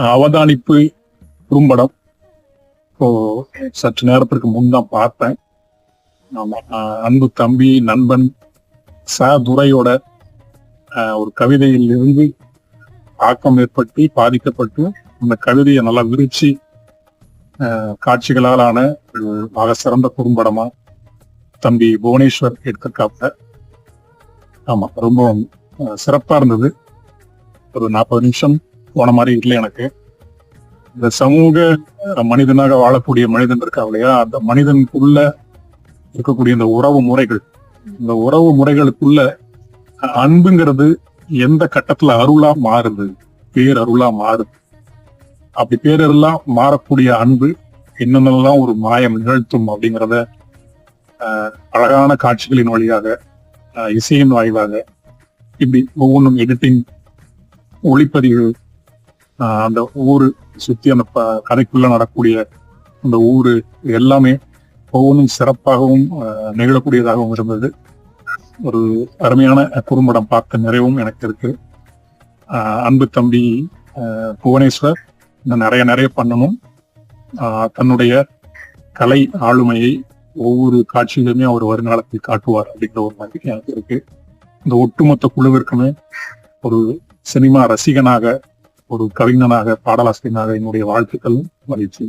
அவதானிப்பு குறும்படம் இப்போ சற்று நேரத்திற்கு முன் தான் பார்த்தேன். அன்பு தம்பி நண்பன் துரையோட ஒரு கவிதையில் இருந்து ஆக்கம் ஏற்பட்டு பாதிக்கப்பட்டு அந்த கவிதையை நல்லா விரிச்சு காட்சிகளால் ஆன ஆக சிறந்த குறும்படமா தம்பி புவனேஸ்வர் எடுத்திருக்காப்ல. ஆமா, ரொம்ப சிறப்பா இருந்தது. ஒரு 40 நிமிஷம் போன மாதிரி இல்லை எனக்கு. இந்த சமூக மனிதனாக வாழக்கூடிய மனிதன் இருக்கா இல்லையா, அந்த மனிதனுக்குள்ள இருக்கக்கூடிய இந்த உறவு முறைகள், இந்த உறவு முறைகளுக்குள்ள அன்புங்கிறது எந்த கட்டத்துல அருளா மாறுது, பேரருளா மாறுது. அப்படி பேரருளா மாறக்கூடிய அன்பு என்னென்னலாம் ஒரு மாயம் நிகழ்த்தும் அப்படிங்கிறத அழகான காட்சிகளின் வழியாக, இசையின் வாயிலாக, இப்படி ஒவ்வொன்றும் எடிட்டிங், ஒளிப்பதிவு, அந்த ஊரு சுத்தி அந்த கதைக்குள்ள நடக்கூடிய அந்த ஊரு எல்லாமே ஒவ்வொன்றும் சிறப்பாகவும் நிகழக்கூடியதாகவும் இருந்தது. ஒரு அருமையான குறும்படம் பார்த்த நிறைவும் எனக்கு இருக்கு. அன்பு தம்பி புவனேஸ்வர் இன்னும் நிறைய பண்ணணும். தன்னுடைய கலை ஆளுமையை ஒவ்வொரு காட்சியிலுமே அவர் வருங்காலத்தில் காட்டுவார் அப்படிங்கிற ஒரு நம்பிக்கை எனக்கு இருக்கு. இந்த ஒட்டுமொத்த குழுவிற்குமே ஒரு சினிமா ரசிகனாக, ஒரு கவிஞனாக, பாடலாசிரியனாக என்னுடைய வாழ்த்துக்கள் மகிழ்ச்சி.